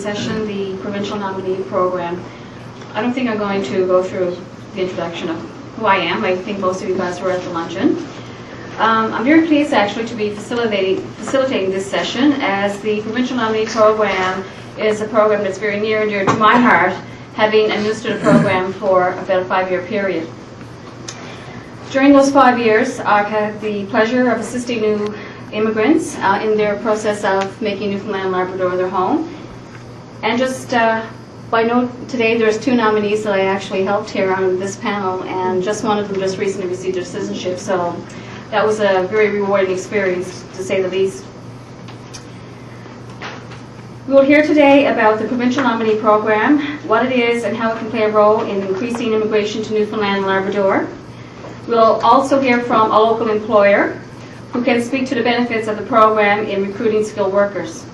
session, the Provincial Nominee Program. I don't think I'm going to go through the introduction of who I am. I think most of you guys were at the luncheon. I'm very pleased actually to be facilitating this session, as the Provincial Nominee Program is a program that's very near and dear to my heart, having administered a program for about a 5-year period. During those 5 years, I've had the pleasure of assisting new immigrants in their process of making Newfoundland and Labrador their home. And just by note, today there's 2 nominees that I actually helped here on this panel, and just one of them just recently received their citizenship, so that was a very rewarding experience, to say the least. We will hear today about the Provincial Nominee Program, what it is and how it can play a role in increasing immigration to Newfoundland and Labrador. We'll also hear from a local employer who can speak to the benefits of the program in recruiting skilled workers.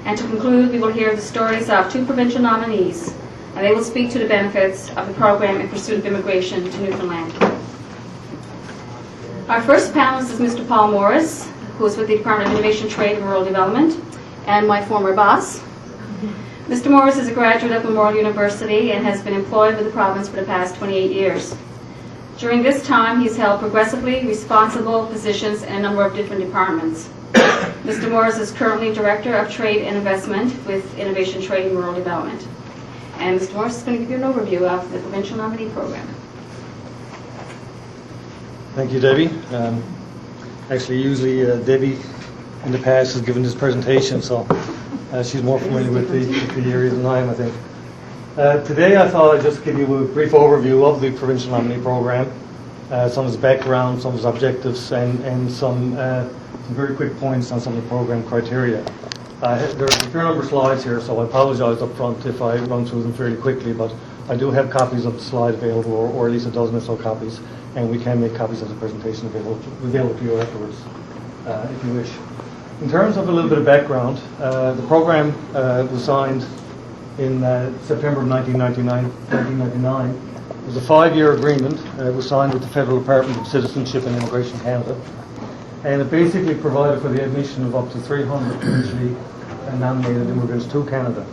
And to conclude, we will hear the stories of 2 provincial nominees, and they will speak to the benefits of the program in pursuit of immigration to Newfoundland. Our first panelist is Mr. Paul Morris, who is with the Department of Innovation, Trade and Rural Development, and my former boss. Mr. Morris is a graduate of Memorial University and has been employed with the province for the past 28 years. During this time, he's held progressively responsible positions in a number of different departments. Mr. Morris is currently Director of Trade and Investment with Innovation, Trade and Rural Development. And Mr. Morris is going to give you an overview of the Provincial Nominee Program. Thank you, Debbie. Actually, usually Debbie in the past has given this presentation, so she's more familiar with the area than I am, I think. Today I thought I'd just give you a brief overview of the Provincial Nominee Program, some of its background, some of its objectives, and some very quick points on some of the program criteria. There are a fair number of slides here, so I apologise up front if I run through them fairly quickly, but I do have copies of the slide available, or at least a dozen or so copies, and we can make copies of the presentation available to you afterwards, if you wish. In terms of a little bit of background, the program was signed in September of 1999. It was a 5-year agreement. It was signed with the Federal Department of Citizenship and Immigration Canada, and it basically provided for the admission of up to 300 provincially nominated immigrants to Canada.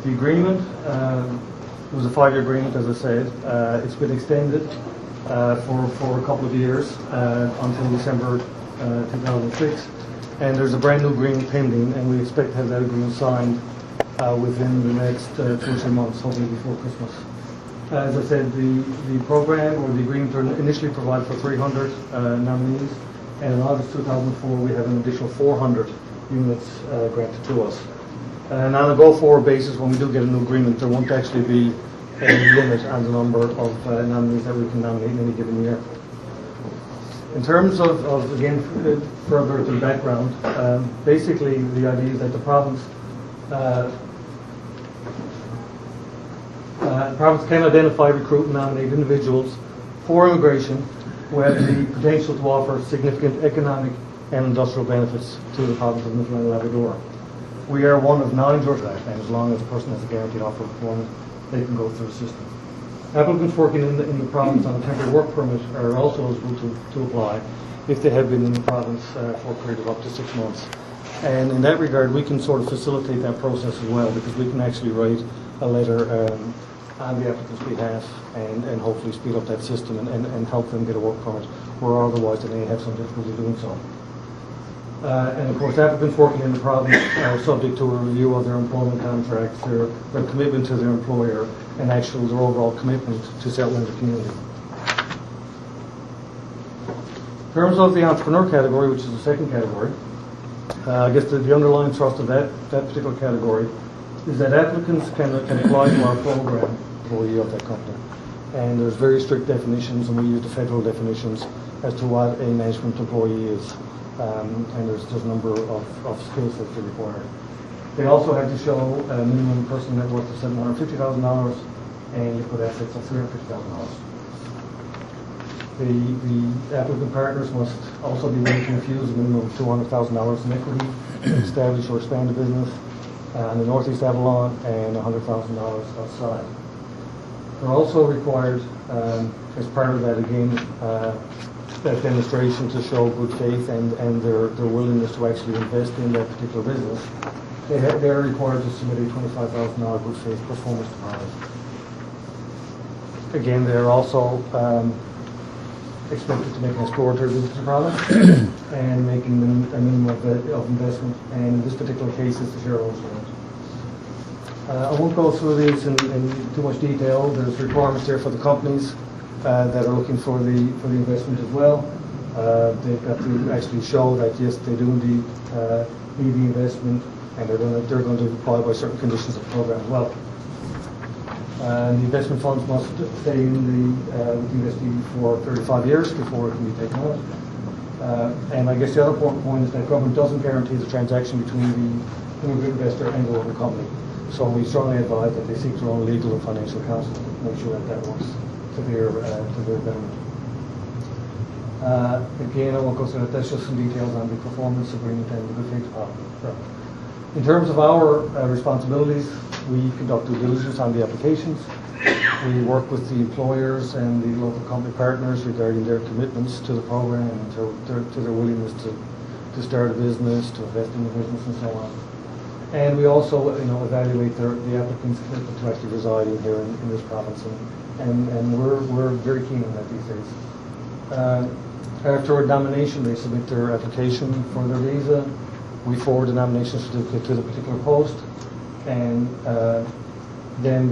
The agreement was a 5-year agreement, as I said. It's been extended for a couple of years until December 2006, and there's a brand new agreement pending, and we expect to have that agreement signed within the next 2 or 3 months, hopefully before Christmas. As I said, the program or the agreement initially provided for 300 nominees, and in August 2004 we have an additional 400 units granted to us. And on a go-forward basis, when we do get a new agreement, there won't actually be any limit on the number of nominees that we can nominate in any given year. In terms of again, further to the background, basically the idea is that the province can identify, recruit, and nominate individuals for immigration who have the potential to offer significant economic and industrial benefits to the province of Newfoundland and Labrador. We are one of 9 judges, and as long as a person has a guaranteed offer of employment, they can go through the system. Applicants working in the province on a temporary work permit are also eligible to apply if they have been in the province for a period of up to 6 months. And in that regard, we can sort of facilitate that process as well, because we can actually write a letter on the applicant's behalf and hopefully speed up that system and help them get a work permit, where otherwise they may have some difficulty doing so. And of course, applicants working in the province are subject to a review of their employment contracts, their commitment to their employer, and actually their overall commitment to settling the community. In terms of the entrepreneur category, which is the second category, I guess the underlying thrust of that particular category is that applicants can apply to our program employee of that company. And there's very strict definitions, and we use the federal definitions as to what a management employee is. And there's a number of skills that are required. They also have to show a minimum personal net worth of $750,000 and liquid assets of $350,000. The applicant partners must also be willing to infuse a minimum of $200,000 in equity to establish or expand a business in the Northeast Avalon and $100,000 outside. They're also required, as part of that again, that demonstration to show good faith and their willingness to actually invest in that particular business. they're required to submit a $25,000 good faith performance deposit. Again, they're also expected to make an exploratory business deposit and making a minimum of investment, and in this particular case, it's the shareholders' loan. I won't go through these in too much detail. There's requirements there for the companies that are looking for the investment as well. They've got to actually show that yes, they do indeed need the investment, and they're going to apply by certain conditions of the program as well. The investment funds must stay in with the investee for 35 years before it can be taken out. And I guess the other important point is that government doesn't guarantee the transaction between the immigrant investor and the local company. So we strongly advise that they seek their own legal and financial counsel to make sure that works to their betterment. Again, I won't go through that. That's just some details on the performance agreement and the good faith department. In terms of our responsibilities, we conduct due diligence on the applications. We work with the employers and the local company partners regarding their commitments to the program and to their willingness to start a business, to invest in the business, and so on. And we also, evaluate the applicants' commitment to actually residing here in this province, and we're very keen on that these days. After a nomination, they submit their application for their visa. We forward the nomination certificate to the particular post, and then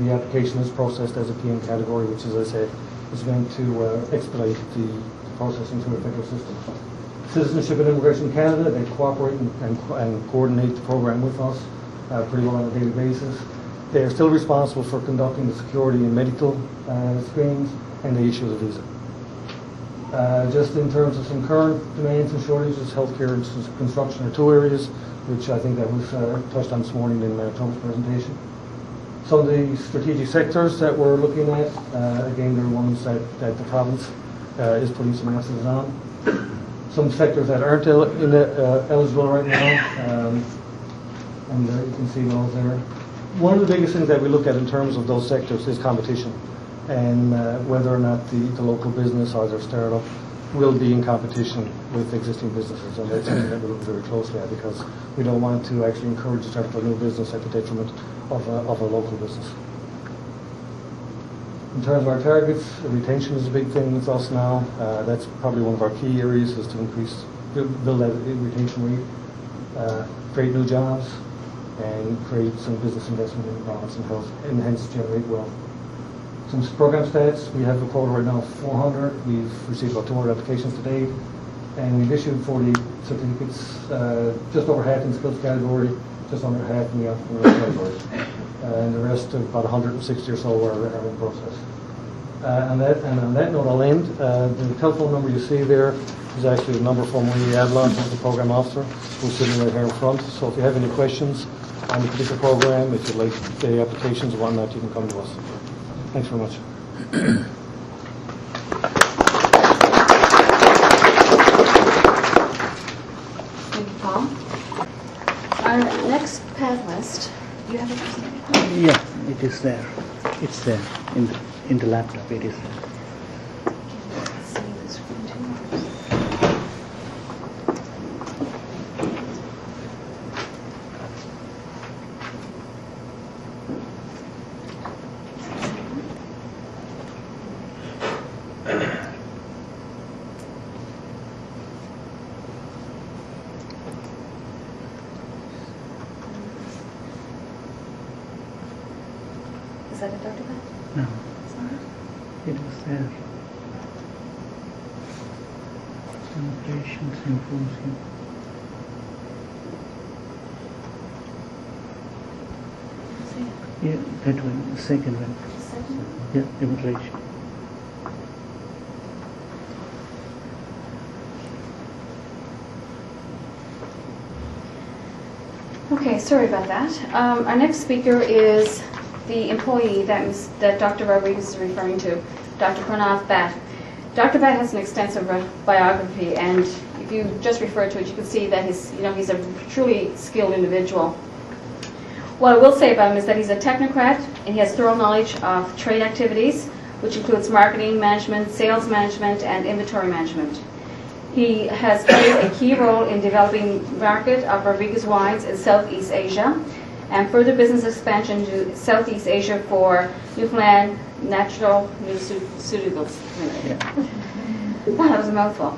the application is processed as a PM category, which, as I said, is meant to expedite the processing through a federal system. Citizenship and Immigration Canada, they cooperate and coordinate the program with us pretty well on a daily basis. They are still responsible for conducting the security and medical screenings, and they issue the visa. Just in terms of some current demands and shortages, healthcare and construction are two areas, which I think that was touched on this morning in Tom's presentation. So the strategic sectors that we're looking at, again, they're ones that the province is putting some emphasis on. Some sectors that aren't eligible right now, and you can see those there. One of the biggest things that we look at in terms of those sectors is competition, and whether or not the local business or their startup will be in competition with existing businesses, and that's something that we look very closely at, because we don't want to actually encourage the start of a new business at the detriment of a local business. In terms of our targets, retention is a big thing with us now. That's probably one of our key areas, is to build that retention rate, create new jobs, and create some business investment in the province and hence generate wealth. Some program stats, we have a quota right now of 400. We've received about 200 applications to date, and we've issued 40 certificates, just over half in the skills category, just under half in the entrepreneurial category. And the rest, about 160 or so, are in process. And on that note, I'll end. The telephone number you see there is actually the number from Willie Adlon, who's the program officer, who's sitting right here in front. So if you have any questions on the particular program, if you'd like the applications or whatnot, you can come to us. Thanks very much. Thank you, Paul. Our next panelist, you have a presentation? Yeah, it is there. It's there in the laptop. It is there. See the screen too. Is that it, Dr. Beth? No, It's not? it was there. Celebration Symposium. See it? Yeah, that one, the second one. The second one? Yeah, immigration. Okay, sorry about that. Our next speaker is the employee that Dr. Rodriguez is referring to, Dr. Pranav Bhatt. Dr. Bhatt has an extensive biography, and if you just refer to it, you can see that he's a truly skilled individual. What I will say about him is that he's a technocrat, and he has thorough knowledge of trade activities, which includes marketing management, sales management, and inventory management. He has played a key role in developing market of Rodriguez wines in Southeast Asia and further business expansion to Southeast Asia for Newfoundland Natural Nutraceuticals Limited. Wow, that was a mouthful.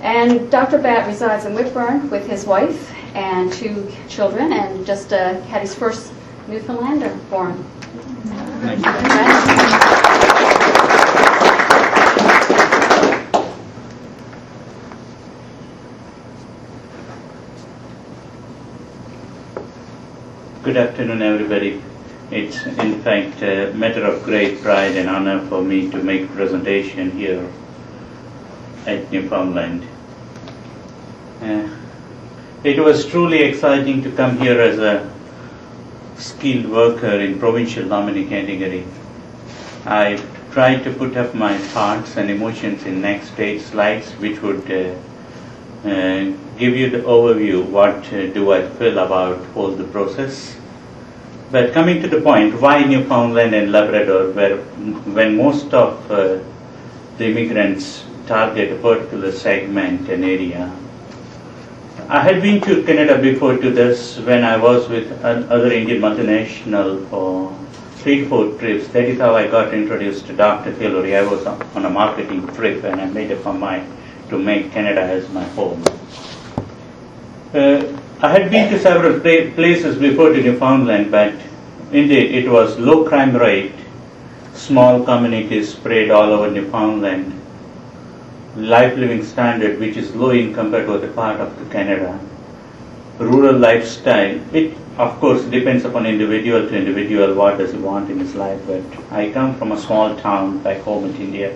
And Dr. Batt resides in Whitburn with his wife and 2 children, and just had his first Newfoundlander born. Good afternoon, everybody. It's in fact a matter of great pride and honor for me to make a presentation here at Newfoundland. It was truly exciting to come here as a skilled worker in provincial nominee category. I tried to put up my thoughts and emotions in next 8 slides, which would give you the overview what do I feel about all the process. But coming to the point, why Newfoundland and Labrador, when most of the immigrants target a particular segment and area. I had been to Canada before to this when I was with another Indian multinational for 3 to 4 trips. That is how I got introduced to Dr. Hillary. I was on a marketing trip and I made up my mind to make Canada as my home. I had been to several places before to Newfoundland, but indeed it was low crime rate, small communities spread all over Newfoundland, life living standard which is low in compared to other part of the Canada, rural lifestyle. It of course depends upon individual to individual what does he want in his life, but I come from a small town back home in India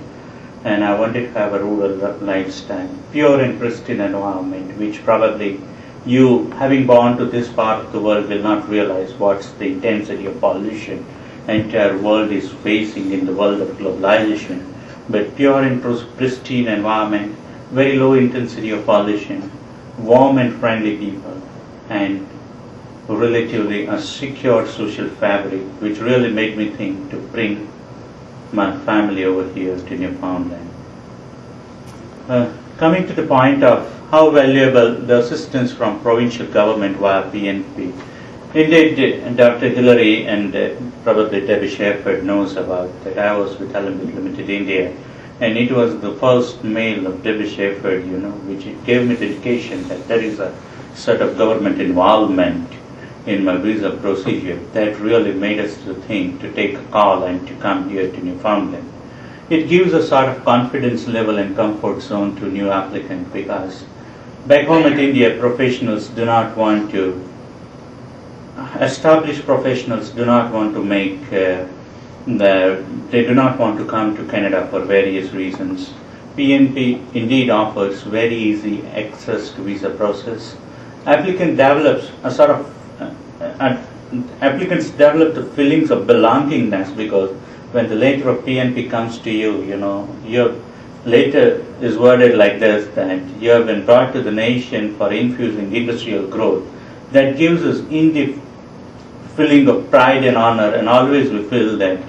and I wanted to have a rural lifestyle, pure and pristine environment, which probably you, having born to this part of the world, will not realize what's the intensity of pollution the entire world is facing in the world of globalization. But pure and pristine environment, very low intensity of pollution, warm and friendly people, and relatively a secure social fabric, which really made me think to bring my family over here to Newfoundland. Coming to the point of how valuable the assistance from provincial government via PNP. Indeed, Dr. Hillary and probably Debbie Shepherd knows about that. I was with Alembic Limited India, and it was the first mail of Debbie Shepherd, which it gave me the indication that there is a sort of government involvement in my visa procedure that really made us to think to take a call and to come here to Newfoundland. It gives a sort of confidence level and comfort zone to new applicant, because back home in India, professionals do not want to, established professionals do not want to make, they do not want to come to Canada for various reasons. PNP indeed offers very easy access to visa process. Applicants develop the feelings of belongingness, because when the letter of PNP comes to you, your letter is worded like this, that you have been brought to the nation for infusing industrial growth. That gives us indeed feeling of pride and honor, and always we feel that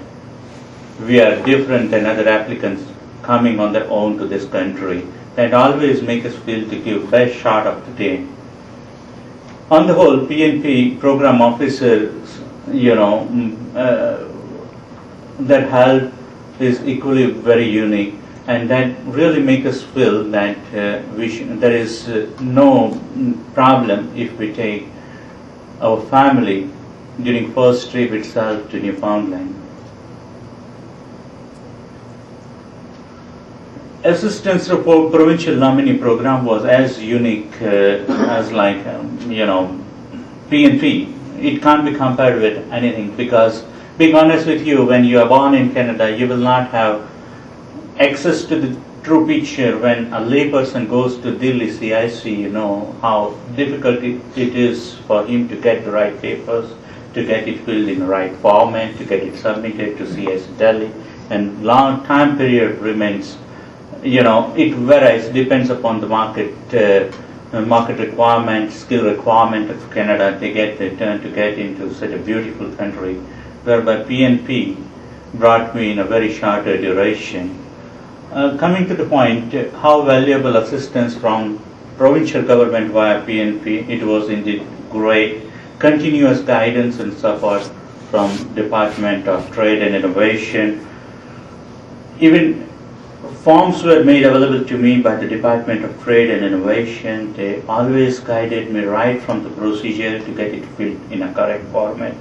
we are different than other applicants coming on their own to this country. That always makes us feel to give best shot of the day. On the whole, PNP program officers, their help is equally very unique, and that really makes us feel that there is no problem if we take our family during first trip itself to Newfoundland. Assistance for provincial nominee program was as unique as PNP. It can't be compared with anything, because being honest with you, when you are born in Canada, you will not have access to the true picture. When a layperson goes to Delhi CIC, how difficult it is for him to get the right papers, to get it filled in the right format, to get it submitted to CIC Delhi, and long time period remains. It varies, depends upon the market requirement, skill requirement of Canada. They turn to get into such a beautiful country, whereby PNP brought me in a very shorter duration. Coming to the point, how valuable assistance from provincial government via PNP, it was indeed great. Continuous guidance and support from Department of Trade and Innovation. Even forms were made available to me by the Department of Trade and Innovation. They always guided me right from the procedure to get it filled in a correct format.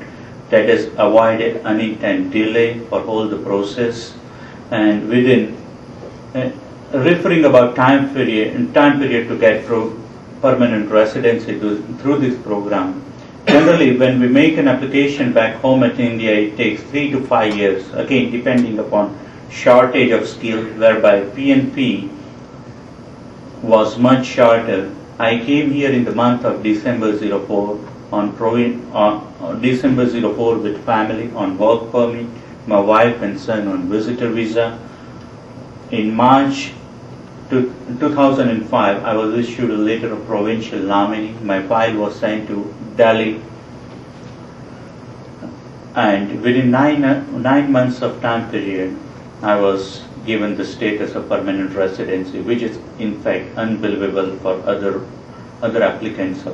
That has avoided unintended delay for all the process. And within referring about time period to get permanent residency through this program. Generally, when we make an application back home at India, it takes 3 to 5 years, again depending upon shortage of skill, whereby PNP was much shorter. I came here in the month of December 04 on December 04 with family on work permit, my wife and son on visitor visa. In March 2005, I was issued a letter of provincial nominee. My file was sent to Delhi, and within nine months of time period, I was given the status of permanent residency, which is in fact unbelievable for other applicants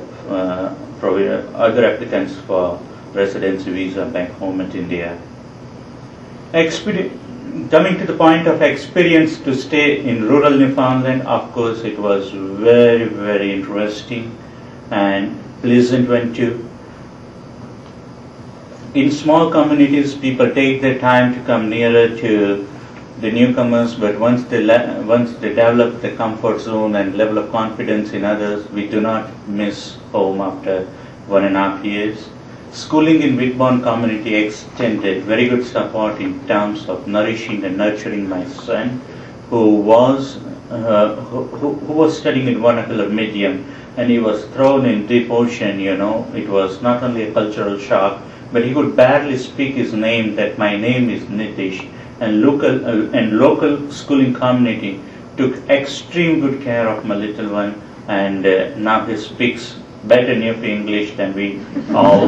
for residency visa back home at India. Coming to the point of experience to stay in rural Newfoundland, of course, it was very, very interesting and pleasant one too. In small communities, people take their time to come nearer to the newcomers, but once they develop the comfort zone and level of confidence in others, we do not miss home after 1.5 years. Schooling in Whitbourne community extended very good support in terms of nourishing and nurturing my son, who was studying in vernacular medium, and he was thrown in deep ocean. It was not only a cultural shock, but he could barely speak his name. That my name is Nitish, and local schooling community took extreme good care of my little one, and now he speaks better New English than we all.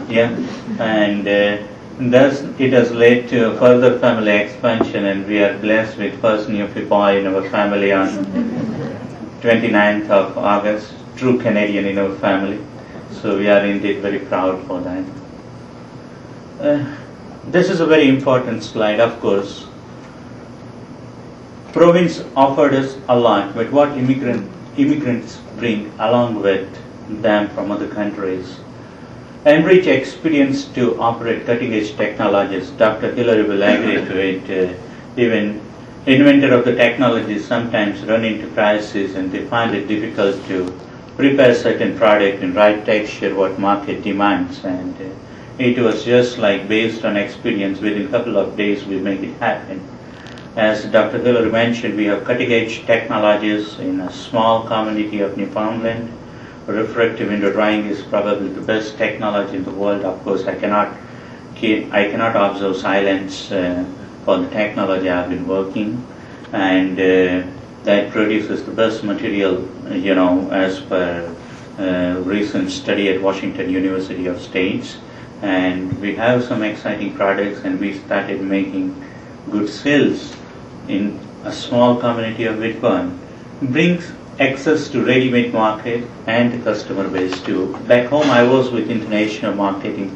Yeah, and thus it has led to further family expansion, and we are blessed with first New boy in our family on 29th of August, true Canadian in our family. So we are indeed very proud for that. This is a very important slide, of course. Province offered us a lot, but what immigrants bring along with them from other countries. Enrich experience to operate cutting-edge technologies. Dr. Hillary will agree to it. Even inventor of the technologies sometimes run into crises, and they find it difficult to prepare certain product in right texture what market demands. And it was just like based on experience, within a couple of days we make it happen. As Dr. Hillary mentioned, we have cutting-edge technologies in a small community of Newfoundland. Refractive window drying is probably the best technology in the world. Of course, I cannot observe silence for the technology I've been working, and that produces the best material, as per recent study at Washington University of States. And we have some exciting products, and we started making good sales in a small community of Whitbourne. Brings access to ready-made market and the customer base too. Back home I was with international marketing,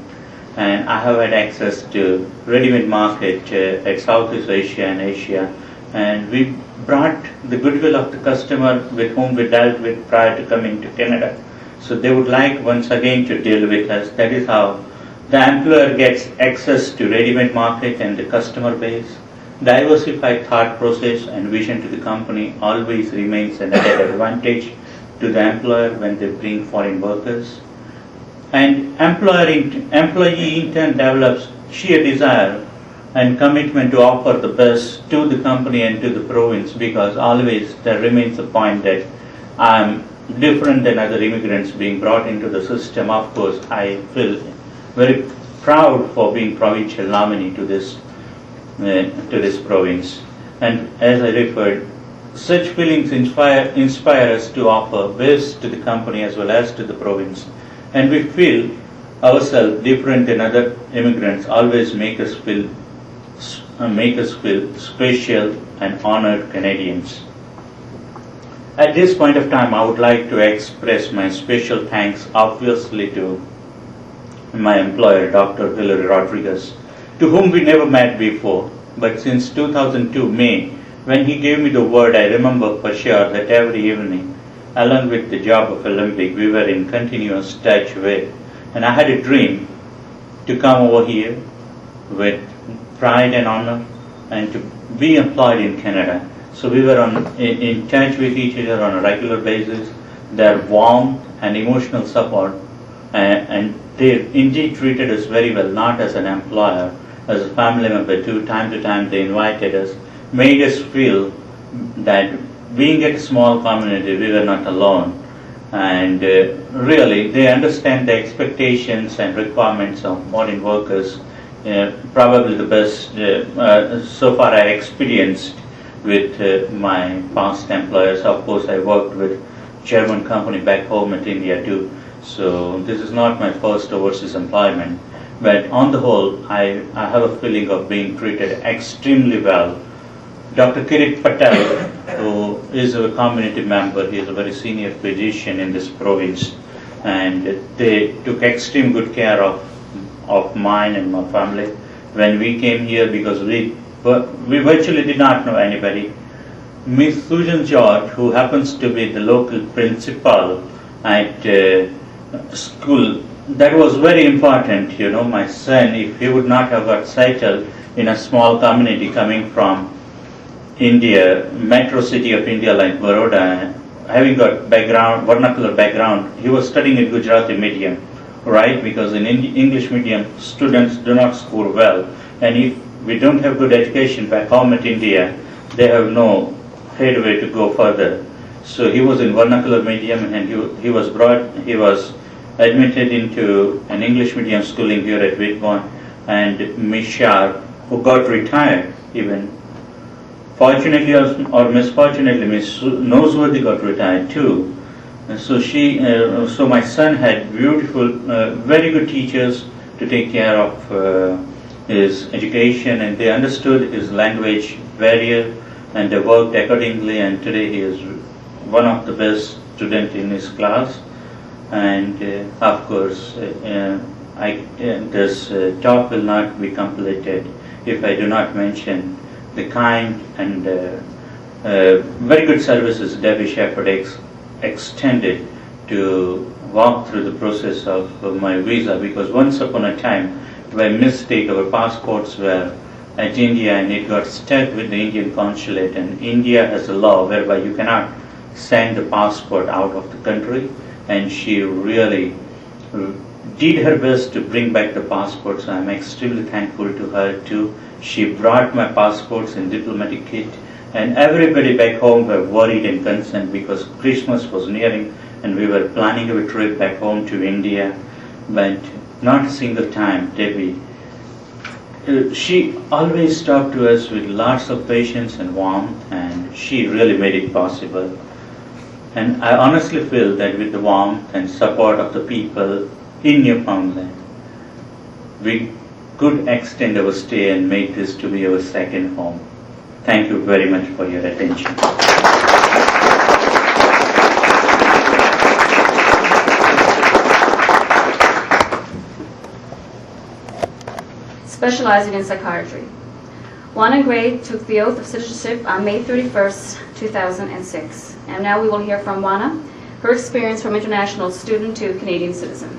and I have had access to ready-made market at Southeast Asia and Asia, and we brought the goodwill of the customer with whom we dealt with prior to coming to Canada. So they would like once again to deal with us. That is how the employer gets access to ready-made market and the customer base. Diversified thought process and vision to the company always remains an added advantage to the employer when they bring foreign workers. And employee in turn develops sheer desire and commitment to offer the best to the company and to the province, because always there remains a point that I'm different than other immigrants being brought into the system. Of course, I feel very proud for being provincial nominee to this province. And as I referred, such feelings inspire us to offer best to the company as well as to the province. And we feel ourselves different than other immigrants, always make us feel make us feel special and honored Canadians. At this point of time, I would like to express my special thanks, obviously, to my employer, Dr. Hilary Rodriguez, to whom we never met before. But since 2002 May, when he gave me the word, I remember for sure that every evening, along with the job of Olympic, we were in continuous touch with. And I had a dream to come over here with pride and honor and to be employed in Canada. So we were in touch with each other on a regular basis. Their warmth and emotional support, and they indeed treated us very well, not as an employer, as a family member too. Time to time they invited us, made us feel that being at a small community, we were not alone. And really, they understand the expectations and requirements of modern workers. Probably the best so far I experienced with my past employers. Of course, I worked with German company back home in India too. So this is not my first overseas employment. But on the whole, I have a feeling of being treated extremely well. Dr. Kirit Patel, who is a community member, he is a very senior physician in this province, and they took extreme good care of mine and my family when we came here, because we virtually did not know anybody. Miss Susan George, who happens to be the local principal at school, that was very important. You know, my son, if he would not have got settled in a small community coming from India, metro city of India like Baroda, having got background, vernacular background, he was studying in Gujarati medium, right? Because in English medium, students do not score well. And if we don't have good education back home at India, they have no headway to go further. So he was in vernacular medium, and he was admitted into an English medium schooling here at Whitbourne. And Miss Sharp, who got retired even, fortunately or misfortunately, Miss Noseworthy got retired too. And so so my son had beautiful, very good teachers to take care of his education, and they understood his language barrier, and they worked accordingly. And today he is one of the best students in his class. And of course, this talk will not be completed if I do not mention the kind and very good services Debbie Shepherd extended to walk through the process of my visa, because once upon a time, by mistake, our passports were at India and it got stuck with the Indian consulate, and India has a law whereby you cannot send the passport out of the country, and she really did her best to bring back the passport, so I'm extremely thankful to her too. She brought my passports in diplomatic kit, and everybody back home were worried and concerned because Christmas was nearing and we were planning a trip back home to India. But not a single time, Debbie, she always talked to us with lots of patience and warmth, and she really made it possible. And I honestly feel that with the warmth and support of the people in Newfoundland, we could extend our stay and make this to be our second home. Thank you very much for your attention. Specializing in psychiatry. Juana Gray took the oath of citizenship on May 31st, 2006. And now we will hear from Juana, her experience from international student to Canadian citizen.